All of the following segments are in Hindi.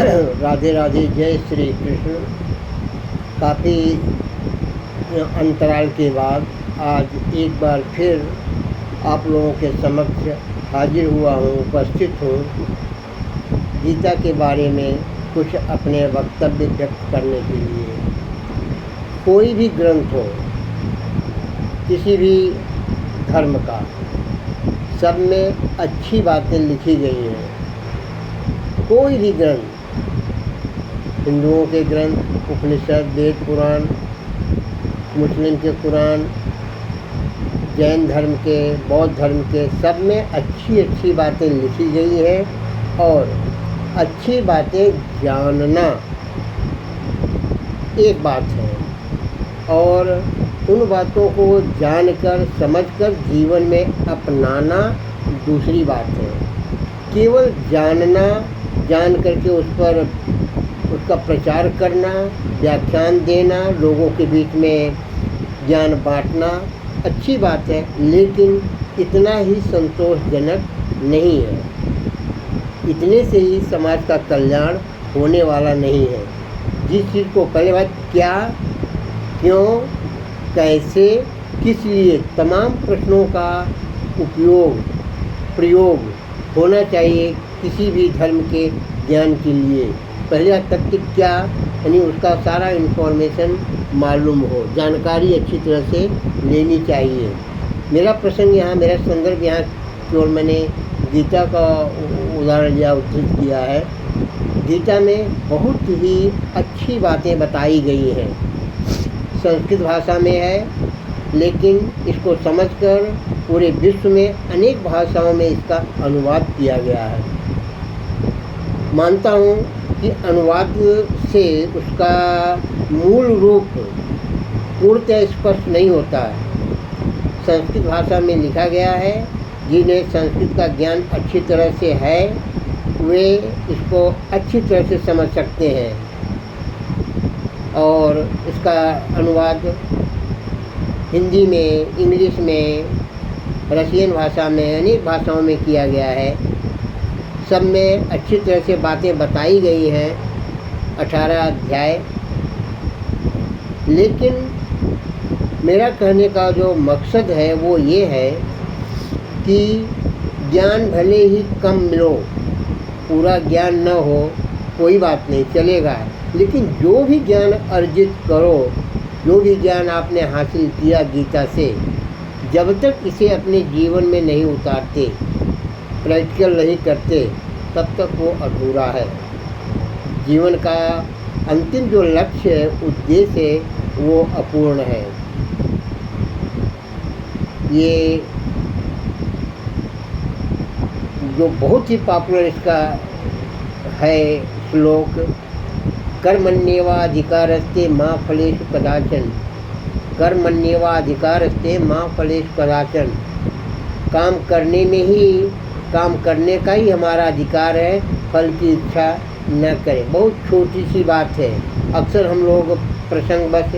राधे राधे, जय श्री कृष्ण। काफ़ी अंतराल के बाद आज एक बार फिर आप लोगों के समक्ष हाजिर हुआ हूँ, उपस्थित हूँ। गीता के बारे में कुछ अपने वक्तव्य व्यक्त करने के लिए। कोई भी ग्रंथ हो, किसी भी धर्म का, सब में अच्छी बातें लिखी गई हैं। कोई भी ग्रंथ, हिंदुओं के ग्रंथ, उपनिषद, वेद, पुराण, मुस्लिम के कुरान, जैन धर्म के, बौद्ध धर्म के, सब में अच्छी अच्छी बातें लिखी गई हैं। और अच्छी बातें जानना एक बात है, और उन बातों को जानकर समझकर जीवन में अपनाना दूसरी बात है। केवल जानना, जान करके उस पर उसका प्रचार करना, व्याख्यान देना, लोगों के बीच में ज्ञान बांटना अच्छी बात है, लेकिन इतना ही संतोषजनक नहीं है। इतने से ही समाज का कल्याण होने वाला नहीं है। जिस चीज़ को पहले बात क्या, क्यों, कैसे, किस लिए, तमाम प्रश्नों का प्रयोग होना चाहिए किसी भी धर्म के ज्ञान के लिए। पहला तथ्य क्या, यानी उसका सारा इन्फॉर्मेशन मालूम हो, जानकारी अच्छी तरह से लेनी चाहिए। मेरा प्रसंग यहाँ, मेरा संदर्भ यहाँ केवल मैंने गीता का उदाहरण लिया, उद्धृत किया है। गीता में बहुत ही अच्छी बातें बताई गई हैं। संस्कृत भाषा में है, लेकिन इसको समझकर पूरे विश्व में अनेक भाषाओं में इसका अनुवाद किया गया है। मानता हूँ कि अनुवाद से उसका मूल रूप पूर्णतः स्पष्ट नहीं होता है। संस्कृत भाषा में लिखा गया है, जिन्हें संस्कृत का ज्ञान अच्छी तरह से है वे इसको अच्छी तरह से समझ सकते हैं। और इसका अनुवाद हिंदी में, इंग्लिश में, रशियन भाषा में, अनेक भाषाओं में किया गया है। सब में अच्छी तरह से बातें बताई गई हैं, 18 अध्याय। लेकिन मेरा कहने का जो मकसद है वो ये है कि ज्ञान भले ही कम मिलो, पूरा ज्ञान न हो, कोई बात नहीं, चलेगा। लेकिन जो भी ज्ञान अर्जित करो, जो भी ज्ञान आपने हासिल किया गीता से, जब तक इसे अपने जीवन में नहीं उतारते, प्रैक्टिकल नहीं करते, तब तक वो अधूरा है। जीवन का अंतिम जो लक्ष्य है, उद्देश्य है, वो अपूर्ण है। ये जो बहुत ही पॉपुलर इसका है श्लोक, कर्मण्येवाधिकारस्ते मा फलेषु कदाचन, कर्मण्येवाधिकारस्ते मा फलेषु कदाचन। काम करने का ही हमारा अधिकार है, फल की इच्छा न करें। बहुत छोटी सी बात है। अक्सर हम लोग प्रसंग बस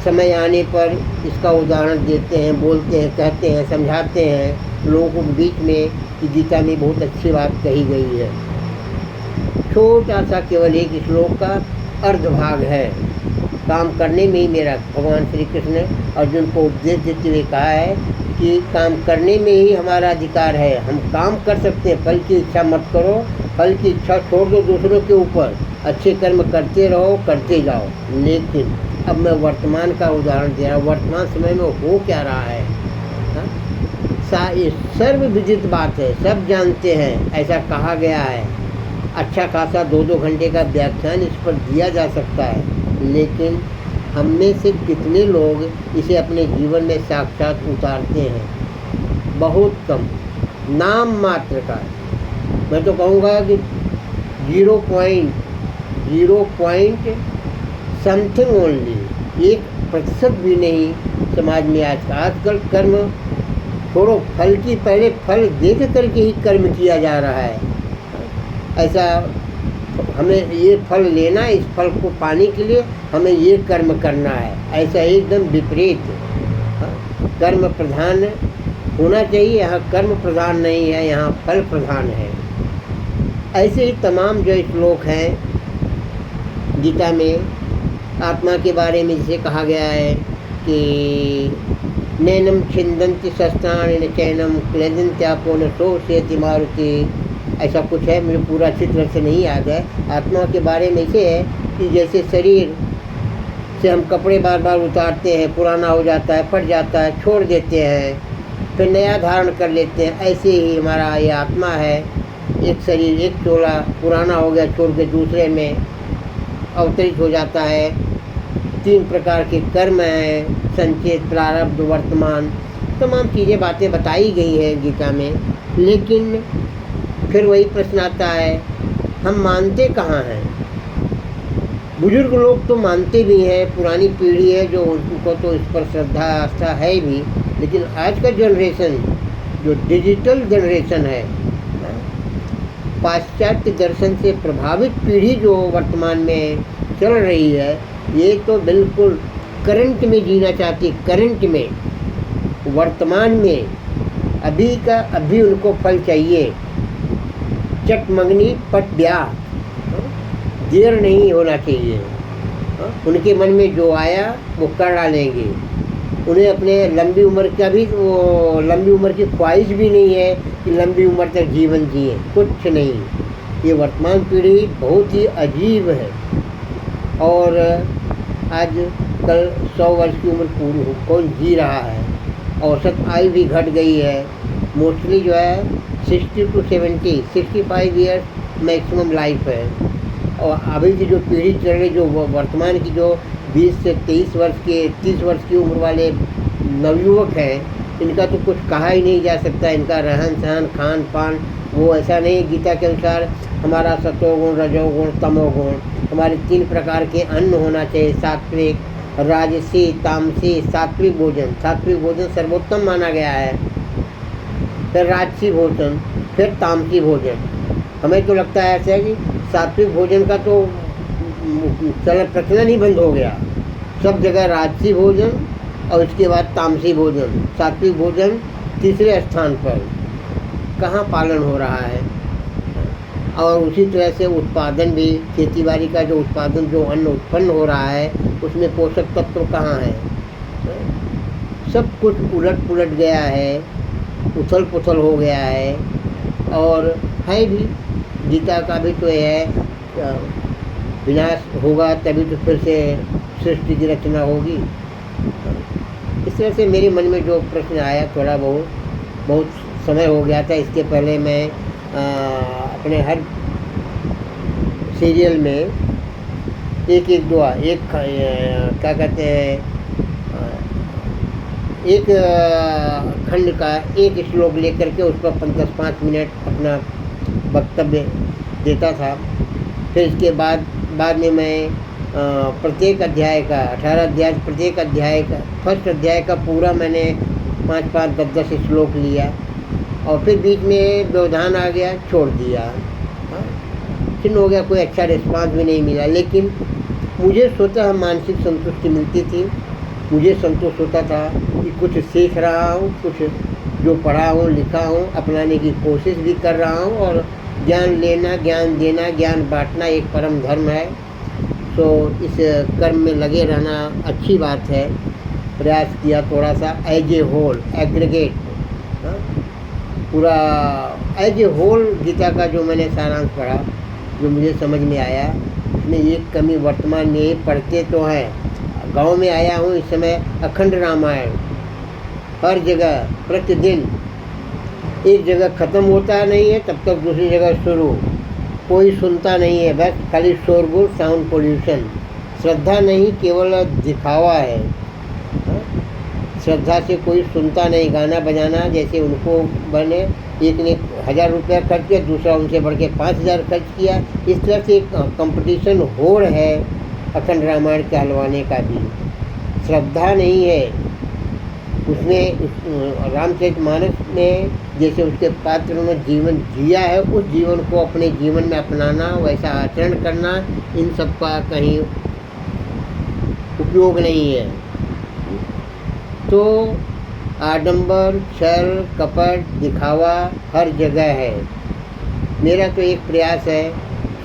समय आने पर इसका उदाहरण देते हैं, बोलते हैं, कहते हैं, समझाते हैं लोगों के बीच में कि गीता में बहुत अच्छी बात कही गई है। छोटा सा केवल एक श्लोक का अर्धभाग है। काम करने में ही मेरा, भगवान श्री कृष्ण ने अर्जुन को उपदेश देते हुए कहा है कि काम करने में ही हमारा अधिकार है। हम काम कर सकते हैं, फल की इच्छा मत करो, फल की इच्छा छोड़ दो दूसरों के ऊपर, अच्छे कर्म करते रहो, करते जाओ। लेकिन अब मैं वर्तमान का उदाहरण दे रहा हूँ। वर्तमान समय में हो क्या रहा है, ये सर्वविदित बात है, सब जानते हैं, ऐसा कहा गया है। अच्छा खासा 2-2 घंटे का व्याख्यान इस पर दिया जा सकता है, लेकिन हम में से कितने लोग इसे अपने जीवन में साक्षात उतारते हैं? बहुत कम, नाम मात्र का। मैं तो कहूँगा कि 0.0 समथिंग ओनली, 1% भी नहीं समाज में आजकल कर्म छोड़ो, फल की, पहले फल देख करके ही कर्म किया जा रहा है। ऐसा हमें ये फल लेना है, इस फल को पाने के लिए हमें ये कर्म करना है, ऐसा एकदम विपरीत। कर्म प्रधान होना चाहिए, यहाँ कर्म प्रधान नहीं है, यहाँ फल प्रधान है। ऐसे ही तमाम जो श्लोक हैं गीता में आत्मा के बारे में जिसे कहा गया है कि नैनम छिंदंति शस्त्राणि न चैनम क्लेदंत्यापो न शोषयति मारुति, ऐसा कुछ है, मुझे पूरा अच्छी तरह से नहीं याद है। आत्मा के बारे में ऐसे है कि जैसे शरीर से हम कपड़े बार बार उतारते हैं, पुराना हो जाता है, फट जाता है, छोड़ देते हैं, फिर नया धारण कर लेते हैं, ऐसे ही हमारा ये आत्मा है। एक शरीर, एक चोला पुराना हो गया, छोड़ के दूसरे में अवतरित हो जाता है। 3 प्रकार के कर्म हैं, संचित, प्रारब्ध, वर्तमान, तमाम चीज़ें बातें बताई गई हैं गीता में। लेकिन फिर वही प्रश्न आता है, हम मानते कहाँ हैं? बुजुर्ग लोग तो मानते भी हैं, पुरानी पीढ़ी है जो उनको तो इस पर श्रद्धा आस्था है भी, लेकिन आज का जनरेशन जो डिजिटल जनरेशन है, पाश्चात्य दर्शन से प्रभावित पीढ़ी जो वर्तमान में चल रही है, ये तो बिल्कुल करंट में जीना चाहती, करंट में, वर्तमान में, अभी का अभी उनको फल चाहिए, चट मंगनी पट ब्याह, देर नहीं होना चाहिए। उनके मन में जो आया वो कर डालेंगे। उन्हें अपने लंबी उम्र का भी, वो लंबी उम्र की ख्वाहिश भी नहीं है कि लंबी उम्र तक जीवन जिए, कुछ नहीं। ये वर्तमान पीढ़ी बहुत ही अजीब है। और आज कल 100 वर्ष की उम्र पूरी हो, कौन जी रहा है? औसत आयु भी घट गई है। मोस्टली जो है 60 to 70, 65 ईयर्स मैक्सिमम लाइफ है। और अभी की जो पीढ़ी चल रही, जो वर्तमान की जो 20 से 23 वर्ष के, 30 वर्ष की उम्र वाले नवयुवक हैं, इनका तो कुछ कहा ही नहीं जा सकता। इनका रहन सहन, खान पान वो ऐसा नहीं। गीता के अनुसार हमारा सतोगुण, रजोगुण, तमोगुण, हमारे 3 प्रकार के अन्न होना चाहिए, सात्विक, राजसी, तामसी। सात्विक भोजन सर्वोत्तम माना गया है, फिर राजसी भोजन, फिर तामसी भोजन। हमें तो लगता है ऐसा है कि सात्विक भोजन का तो प्रचलन ही बंद हो गया, सब जगह राजसी भोजन और इसके बाद तामसी भोजन, सात्विक भोजन तीसरे स्थान पर कहाँ पालन हो रहा है। और उसी तरह से उत्पादन भी, खेतीबाड़ी का जो उत्पादन, जो अन्न उत्पन्न हो रहा है, उसमें पोषक तत्व कहाँ है? सब कुछ उलट पुलट गया है, उथल पुथल हो गया है। और है भी, गीता का भी तो ये है, विनाश होगा तभी तो फिर से सृष्टि की रचना होगी। इस तरह से मेरे मन में जो प्रश्न आया, थोड़ा बहुत समय हो गया था। इसके पहले मैं अपने हर सीरियल में एक दुआ, क्या कहते हैं, एक खंड का एक श्लोक लेकर के उस पर 5 मिनट अपना वक्तव्य देता था। फिर इसके बाद में मैं प्रत्येक अध्याय का 18 अध्याय, प्रत्येक अध्याय का फर्स्ट अध्याय का पूरा मैंने 5-5, 10-10 श्लोक लिया और फिर बीच में व्यवधान आ गया, छोड़ दिया। फिर हो गया, कोई अच्छा रिस्पांस भी नहीं मिला। लेकिन मुझे स्वतः मानसिक संतुष्टि मिलती थी। मुझे संतोष होता था कि कुछ सीख रहा हूँ, कुछ जो पढ़ा हूँ, लिखा हूँ, अपनाने की कोशिश भी कर रहा हूँ। और ज्ञान लेना, ज्ञान देना, ज्ञान बांटना एक परम धर्म है। तो इस कर्म में लगे रहना अच्छी बात है। प्रयास किया थोड़ा सा एज ए होल, एग्रीगेट, पूरा एज ए होल गीता का जो मैंने सारांश पढ़ा, जो मुझे समझ में आया, उसमें एक कमी वर्तमान में ये पढ़ते तो हैं। गांव में आया हूँ इस समय, अखंड रामायण हर जगह प्रतिदिन, एक जगह ख़त्म होता नहीं है तब तक दूसरी जगह शुरू। कोई सुनता नहीं है, बस खाली शोरगुल, साउंड पोल्यूशन। श्रद्धा नहीं, केवल दिखावा है। श्रद्धा से कोई सुनता नहीं। गाना बजाना जैसे उनको बने, एक ने 1000 रुपया खर्च किया, दूसरा उनसे बढ़ के 5000 खर्च किया। इस तरह से एक कंपटीशन हो रहा है अखंड रामायण कहलवाने का भी। श्रद्धा नहीं है उसमें। रामचरितमानस में जैसे उसके पात्र ने जीवन जिया है, उस जीवन को अपने जीवन में अपनाना, वैसा आचरण करना, इन सब का कहीं उपयोग नहीं है। तो आडंबर, छल, कपट, दिखावा हर जगह है। मेरा तो एक प्रयास है,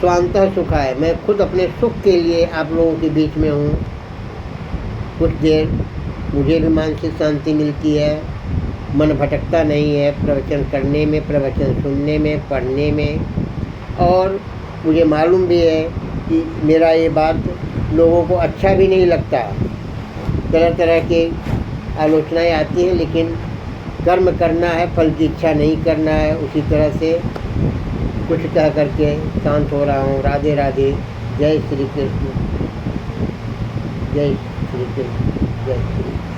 स्वांतः सुखाय, मैं खुद अपने सुख के लिए आप लोगों के बीच में हूँ। कुछ देर मुझे भी मानसिक शांति मिलती है, मन भटकता नहीं है प्रवचन करने में, प्रवचन सुनने में, पढ़ने में। और मुझे मालूम भी है कि मेरा ये बात लोगों को अच्छा भी नहीं लगता, तरह तरह के आलोचनाएं आती हैं, लेकिन कर्म करना है, फल की इच्छा नहीं करना है। उसी तरह से कुछ कह करके शांत हो रहा हूँ। राधे राधे। जय श्री कृष्ण, जय श्री कृष्ण, जय श्री।